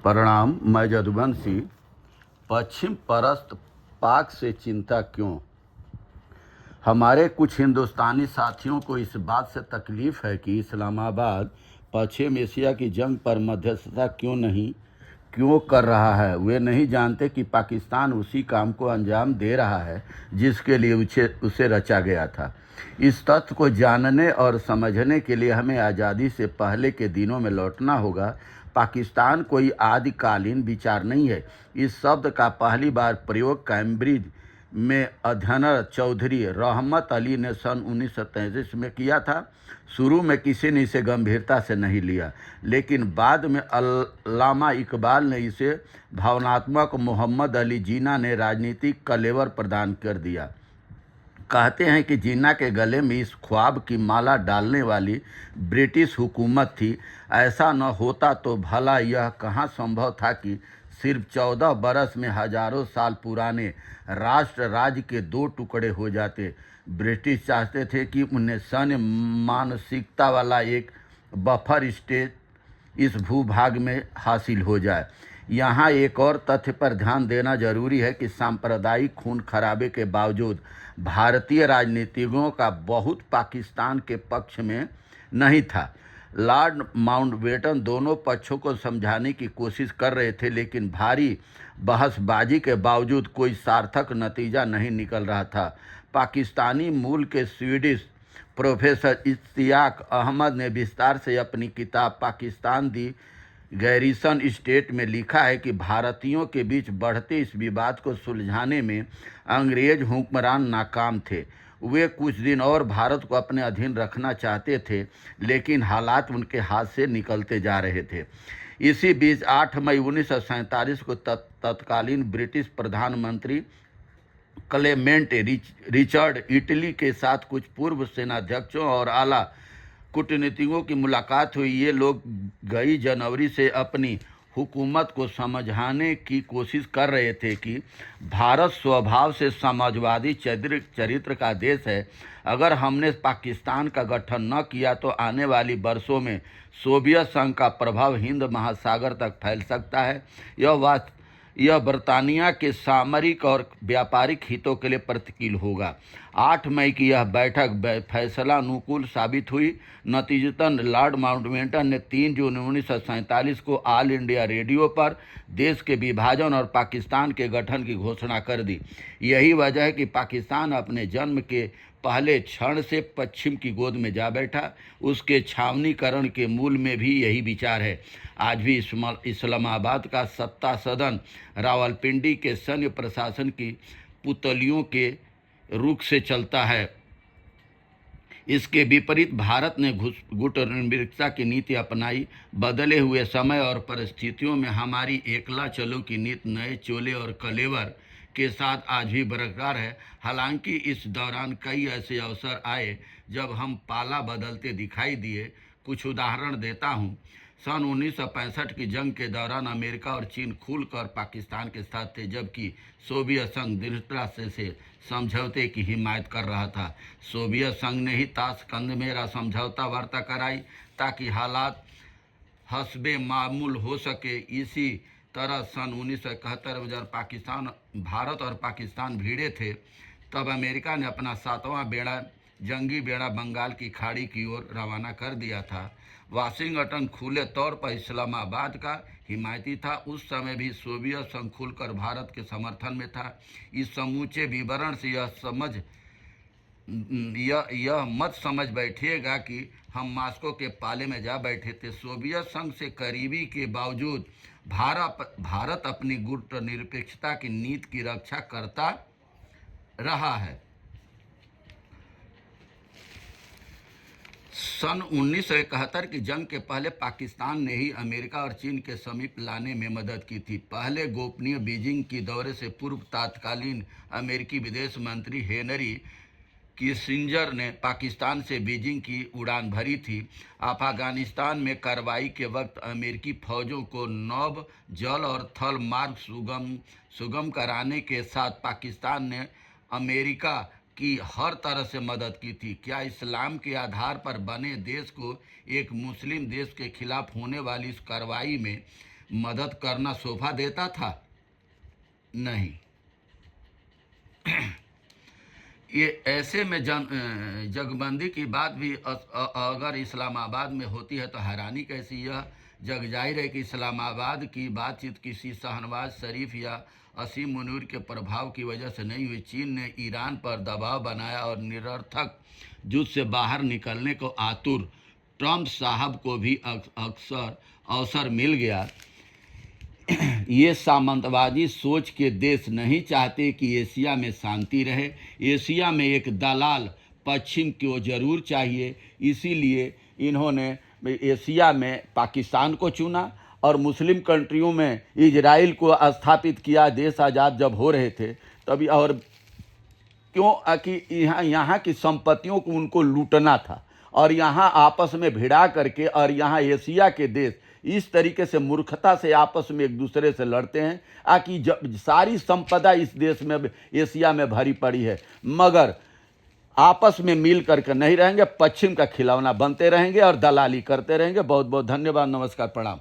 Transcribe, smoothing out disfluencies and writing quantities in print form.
प्रणाम। मैं जदुवंशी। पश्चिम परस्त पाक से चिंता क्यों? हमारे कुछ हिंदुस्तानी साथियों को इस बात से तकलीफ है कि इस्लामाबाद पश्चिम एशिया की जंग पर मध्यस्थता क्यों कर रहा है। वे नहीं जानते कि पाकिस्तान उसी काम को अंजाम दे रहा है जिसके लिए उसे रचा गया था। इस तथ्य को जानने और समझने के लिए हमें आज़ादी से पहले के दिनों में लौटना होगा। पाकिस्तान कोई आदिकालीन विचार नहीं है। इस शब्द का पहली बार प्रयोग कैम्ब्रिज में अध्ययनरत चौधरी रहमत अली ने सन 1933 में किया था। शुरू में किसी ने इसे गंभीरता से नहीं लिया, लेकिन बाद में अल्लामा इकबाल ने इसे भावनात्मक मोहम्मद अली जिन्ना ने राजनीतिक कलेवर प्रदान कर दिया। कहते हैं कि जिन्ना के गले में इस ख्वाब की माला डालने वाली ब्रिटिश हुकूमत थी। ऐसा न होता तो भला यह कहाँ संभव था कि सिर्फ 14 बरस में हजारों साल पुराने राष्ट्र राज्य के दो टुकड़े हो जाते। ब्रिटिश चाहते थे कि उन्हें सैन्य मानसिकता वाला एक बफर स्टेट इस भूभाग में हासिल हो जाए। यहाँ एक और तथ्य पर ध्यान देना जरूरी है कि सांप्रदायिक खून खराबे के बावजूद भारतीय राजनीतिज्ञों का बहुत पाकिस्तान के पक्ष में नहीं था। लॉर्ड माउंटबेटन दोनों पक्षों को समझाने की कोशिश कर रहे थे, लेकिन भारी बहसबाजी के बावजूद कोई सार्थक नतीजा नहीं निकल रहा था। पाकिस्तानी मूल के स्वीडिश प्रोफेसर इश्तियाक अहमद ने विस्तार से अपनी किताब पाकिस्तान दी गैरिसन स्टेट में लिखा है कि भारतीयों के बीच बढ़ते इस विवाद को सुलझाने में अंग्रेज हुक्मरान नाकाम थे। वे कुछ दिन और भारत को अपने अधीन रखना चाहते थे, लेकिन हालात उनके हाथ से निकलते जा रहे थे। इसी बीच 8 मई 1947 को तत्कालीन ब्रिटिश प्रधानमंत्री क्लेमेंट रिचर्ड इटली के साथ कुछ पूर्व सेनाध्यक्षों और आला कूटनीतिज्ञों की मुलाकात हुई। ये लोग गई जनवरी से अपनी हुकूमत को समझाने की कोशिश कर रहे थे कि भारत स्वभाव से समाजवादी चरित्र का देश है। अगर हमने पाकिस्तान का गठन न किया तो आने वाली वर्षों में सोवियत संघ का प्रभाव हिंद महासागर तक फैल सकता है। यह बर्तानिया के सामरिक और व्यापारिक हितों के लिए प्रतिकूल होगा। 8 मई की यह बैठक फैसलानुकूल साबित हुई। नतीजतन लॉर्ड माउंटबेटन ने 3 जून 1947 को ऑल इंडिया रेडियो पर देश के विभाजन और पाकिस्तान के गठन की घोषणा कर दी। यही वजह है कि पाकिस्तान अपने जन्म के पहले क्षण से पश्चिम की गोद में जा बैठा। उसके छावनीकरण के मूल में भी यही विचार है। आज भी इस्लामाबाद का सत्ता सदन रावलपिंडी के सैन्य प्रशासन की पुतलियों के रुख से चलता है। इसके विपरीत भारत ने गुटनिरपेक्षता की नीति अपनाई। बदले हुए समय और परिस्थितियों में हमारी एकला चलो की नीति नए चोले और कलेवर के साथ आज भी बरकरार है। हालांकि इस दौरान कई ऐसे अवसर आए जब हम पाला बदलते दिखाई दिए। कुछ उदाहरण देता हूँ। सन 1965 की जंग के दौरान अमेरिका और चीन खुलकर पाकिस्तान के साथ थे, जबकि सोवियत संघ दृढ़ता से समझौते की हिमायत कर रहा था। सोवियत संघ ने ही ताशकंद में समझौता वार्ता कराई ताकि हालात हस्बे मामूल हो सके। इसी तरह सन 1971 में जब भारत और पाकिस्तान भिड़े थे, तब अमेरिका ने अपना 7वां जंगी बेड़ा बंगाल की खाड़ी की ओर रवाना कर दिया था। वाशिंगटन खुले तौर पर इस्लामाबाद का हिमायती था। उस समय भी सोवियत संघ खुलकर भारत के समर्थन में था। इस समूचे विवरण से यह मत समझ बैठिएगा कि हम मास्को के पाले में जा बैठे थे। सोवियत संघ से करीबी के बावजूद भारत अपनी गुटनिरपेक्षता की नीति की रक्षा करता रहा है। सन 1971 की जंग के पहले पाकिस्तान ने ही अमेरिका और चीन के समीप लाने में मदद की थी। पहले गोपनीय बीजिंग की दौरे से पूर्व तत्कालीन अमेरिकी विदेश मंत्री हेनरी किसिंजर ने पाकिस्तान से बीजिंग की उड़ान भरी थी। अफगानिस्तान में कार्रवाई के वक्त अमेरिकी फौजों को नभ, जल और थल मार्ग सुगम कराने के साथ पाकिस्तान ने अमेरिका की हर तरह से मदद की थी। क्या इस्लाम के आधार पर बने देश को एक मुस्लिम देश के खिलाफ होने वाली इस कार्रवाई में मदद करना शोभा देता था? नहीं। ये ऐसे में जगबंदी की बात भी अगर इस्लामाबाद में होती है तो हैरानी कैसी। यह जग जाहिर है कि इस्लामाबाद की बातचीत किसी शहनवाज शरीफ या असीम मुनीर के प्रभाव की वजह से नहीं हुई। चीन ने ईरान पर दबाव बनाया और निरर्थक युद्ध से बाहर निकलने को आतुर ट्रंप साहब को भी अक्सर अवसर मिल गया। ये सामंतवादी सोच के देश नहीं चाहते कि एशिया में शांति रहे। एशिया में एक दलाल पश्चिम को जरूर चाहिए, इसीलिए इन्होंने एशिया में पाकिस्तान को चुना और मुस्लिम कंट्रियों में इजराइल को स्थापित किया। देश आज़ाद जब हो रहे थे तभी, और क्यों कि यहाँ की संपत्तियों को उनको लूटना था और यहाँ आपस में भिड़ा करके, और यहाँ एशिया के देश इस तरीके से मूर्खता से आपस में एक दूसरे से लड़ते हैं कि जब सारी संपदा इस देश में एशिया में भरी पड़ी है, मगर आपस में मिल करके नहीं रहेंगे, पश्चिम का खिलौना बनते रहेंगे और दलाली करते रहेंगे। बहुत बहुत धन्यवाद, नमस्कार, प्रणाम।